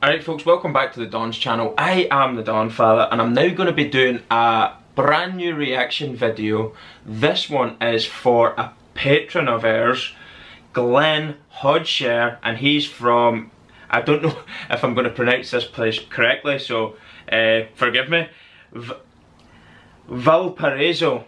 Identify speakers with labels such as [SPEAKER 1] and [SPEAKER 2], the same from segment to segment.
[SPEAKER 1] Alright folks, welcome back to the Don's channel. I am the Don Father and I'm now going to be doing a brand new reaction video. This one is for a patron of ours, Glenn Hodshare, and he's from, I don't know if I'm going to pronounce this place correctly, so forgive me, Valparaiso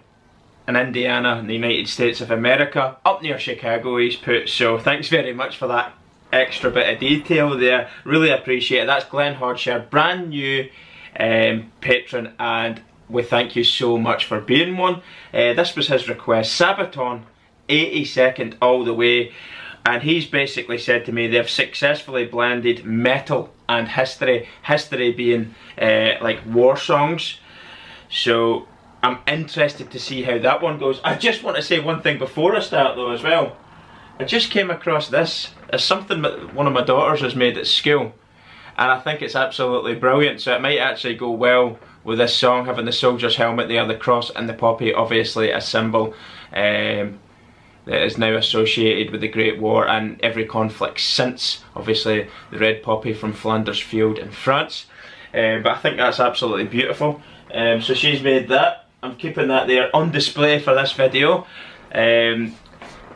[SPEAKER 1] in Indiana in the United States of America, up near Chicago he's put, so thanks very much for that extra bit of detail there, really appreciate it. That's Glenn Hodshare, brand new patron, and we thank you so much for being one. This was his request, Sabaton, 82nd all the way, and he's basically said to me they've successfully blended metal and history being like war songs, so I'm interested to see how that one goes. I just want to say one thing before I start though as well. I just came across this. It's something that one of my daughters has made at school, and I think it's absolutely brilliant, so it might actually go well with this song, having the soldier's helmet there, the cross and the poppy, obviously a symbol that is now associated with the Great War and every conflict since, obviously the red poppy from Flanders Field in France, but I think that's absolutely beautiful. So she's made that. I'm keeping that there on display for this video.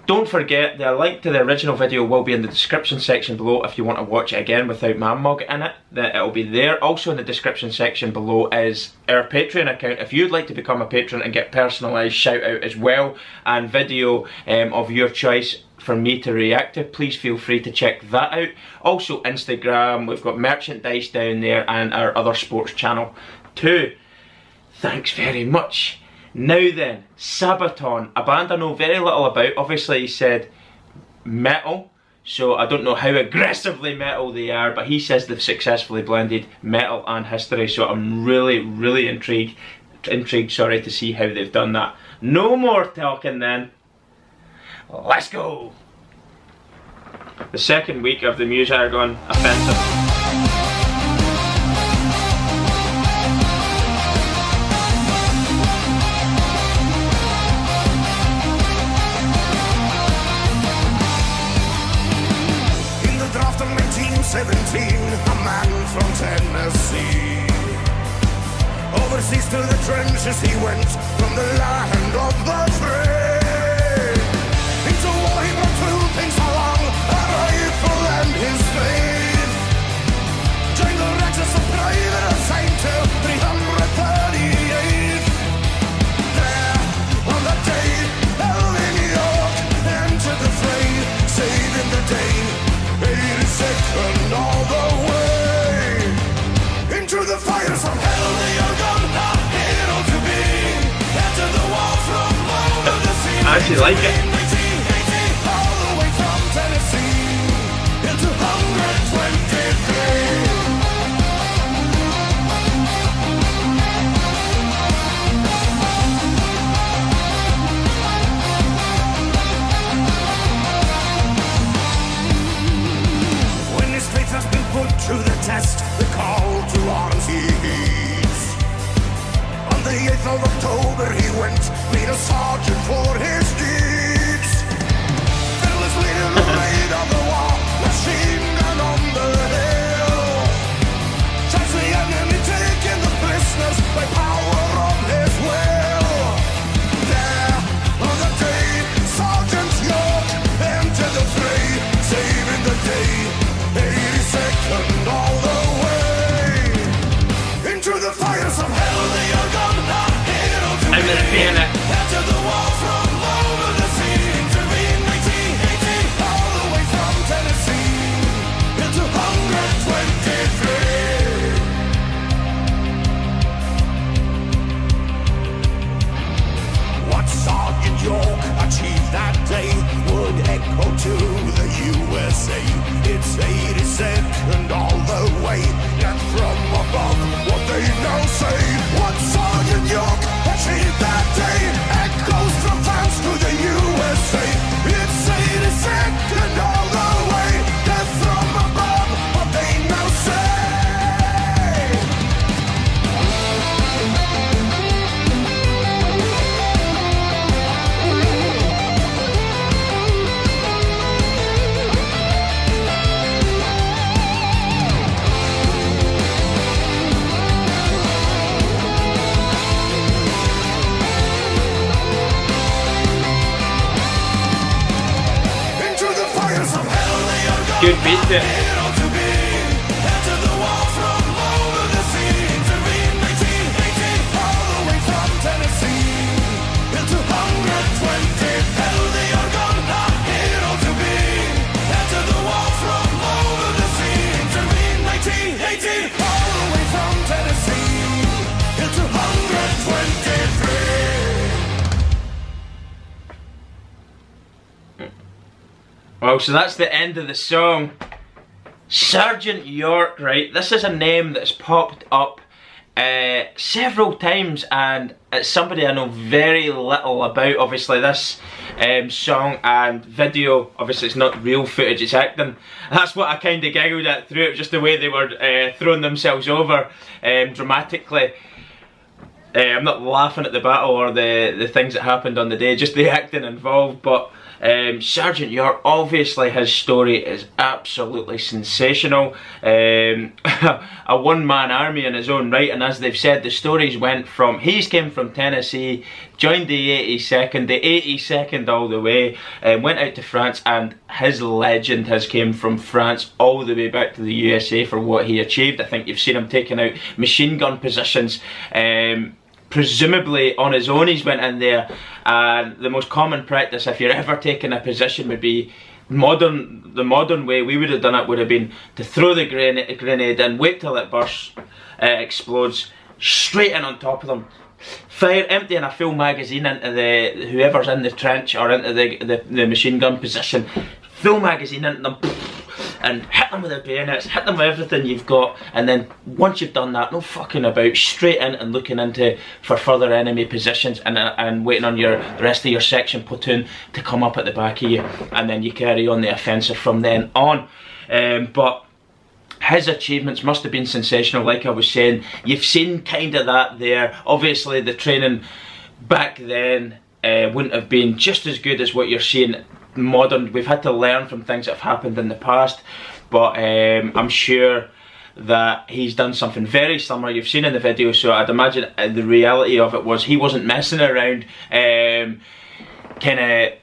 [SPEAKER 1] Don't forget, the link to the original video will be in the description section below if you want to watch it again without my mug in it. It'll be there. Also in the description section below is our Patreon account. If you'd like to become a patron and get personalised shout out as well, and video of your choice for me to react to, please feel free to check that out. Also Instagram, we've got merchandise down there, and our other sports channel too. Thanks very much. Now then, Sabaton, a band I know very little about. Obviously he said metal, so I don't know how aggressively metal they are, but he says they've successfully blended metal and history, so I'm really intrigued to see how they've done that. No more talking then, let's go! The second week of the Muse Argon offensive.
[SPEAKER 2] A man from Tennessee. Overseas to the trenches he went, from the land of the free. Into war he brought two things along, a rifle and his faith. Joined the ranks as a private assigned to 338. There, on that day, New York entered the fray, saving the day. 82nd all the way into the fires of hell. They are gone, a hero to be. Enter the wall from over the sea.
[SPEAKER 1] I actually like it.
[SPEAKER 2] 1880, all the way from Tennessee into 123. To the test, the call to arms he heeds. On the 8th of October he went, made a sergeant for his deeds.
[SPEAKER 1] good beat to it. Well, so that's the end of the song. Sergeant York, right? This is a name that's popped up several times, and it's somebody I know very little about. Obviously this song and video, obviously it's not real footage, it's acting. That's what I kind of giggled at through it, just the way they were throwing themselves over dramatically. I'm not laughing at the battle or the things that happened on the day, just the acting involved. But Sergeant York, obviously his story is absolutely sensational. A one-man army in his own right, and as they've said, the stories went from, he's came from Tennessee, joined the 82nd all the way, went out to France, and his legend has came from France all the way back to the USA for what he achieved. I think you've seen him taking out machine gun positions. Presumably on his own he's went in there, and the most common practice if you're ever taking a position would be the modern way we would have done it would have been to throw the grenade in, wait till it bursts, explodes, straight in on top of them, fire, emptying a full magazine into the whoever's in the trench or into the machine gun position, full magazine into them, and hit them with the bayonets, hit them with everything you've got, and then once you've done that, no fucking about, straight in and looking into for further enemy positions, and waiting on the rest of your section platoon to come up at the back of you, and then you carry on the offensive from then on. But his achievements must have been sensational, like I was saying. You've seen kind of that there. Obviously the training back then wouldn't have been just as good as what you're seeing modern. We've had to learn from things that have happened in the past, but I'm sure that he's done something very similar. You've seen in the video, so I'd imagine the reality of it was he wasn't messing around, kind of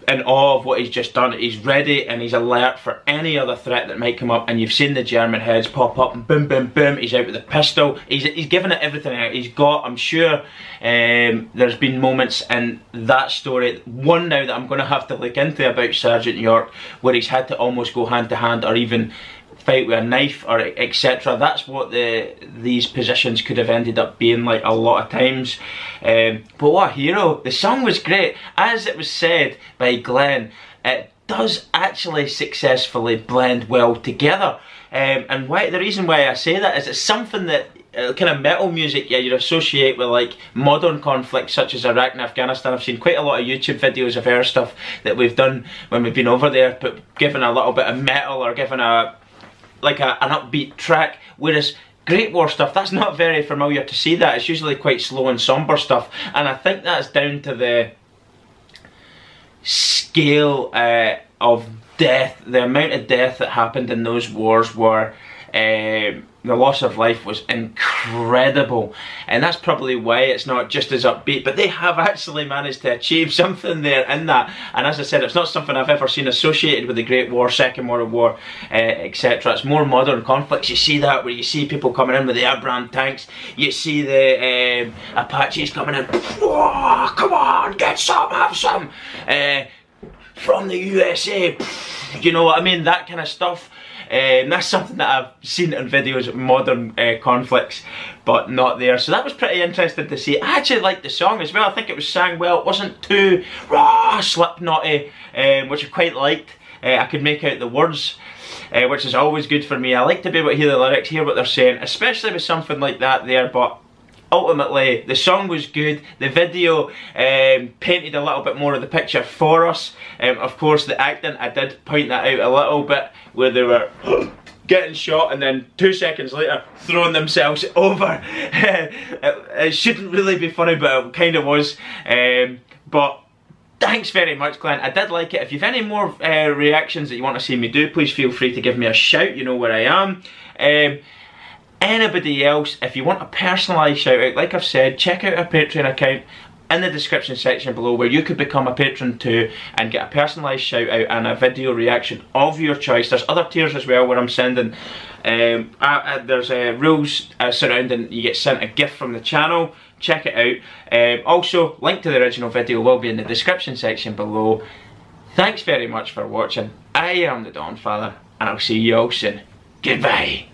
[SPEAKER 1] in awe of what he's just done. He's ready and he's alert for any other threat that might come up, and you've seen the German heads pop up and boom boom boom, he's out with the pistol, he's giving it everything out he's got. I'm sure there's been moments in that story, one now that I'm going to have to look into about Sergeant York, where he's had to almost go hand to hand or even fight with a knife or etc. That's what these positions could have ended up being like a lot of times. But what a hero. The song was great. As it was said by Glenn, it does actually successfully blend well together. And the reason why I say that is it's something that kind of metal music you'd associate with like modern conflicts such as Iraq and Afghanistan. I've seen quite a lot of YouTube videos of our stuff that we've done when we've been over there, but given a little bit of metal or given an upbeat track, whereas Great War stuff, that's not very familiar to see that. It's usually quite slow and somber stuff, and I think that's down to the scale of death, the amount of death that happened in those wars were the loss of life was incredible, and that's probably why it's not just as upbeat, but they have actually managed to achieve something there in that. And as I said, it's not something I've ever seen associated with the Great War, Second World War, etc. It's more modern conflicts. You see that where you see people coming in with the Abrams tanks, you see the Apaches coming in, whoa, come on, get some, have some, from the USA, you know what I mean, that kind of stuff. That's something that I've seen in videos of modern conflicts, but not there. So that was pretty interesting to see. I actually liked the song as well. I think it was sang well. It wasn't too raw, slipknotty, which I quite liked. I could make out the words, which is always good for me. I like to be able to hear the lyrics, hear what they're saying, especially with something like that there. But ultimately, the song was good. The video painted a little bit more of the picture for us. Of course, the acting, I did point that out a little bit, where they were getting shot and then 2 seconds later throwing themselves over. It shouldn't really be funny, but it kind of was. But thanks very much, Glenn. I did like it. If you've any more reactions that you want to see me do, please feel free to give me a shout. You know where I am. Anybody else, if you want a personalised shout out, like I've said, check out our Patreon account. in the description section below where you could become a patron too and get a personalised shout out and a video reaction of your choice. There's other tiers as well where I'm sending, there's rules surrounding, you get sent a gift from the channel. Check it out. Also, link to the original video will be in the description section below. Thanks very much for watching. I am the Dawn Father, and I'll see you all soon. Goodbye.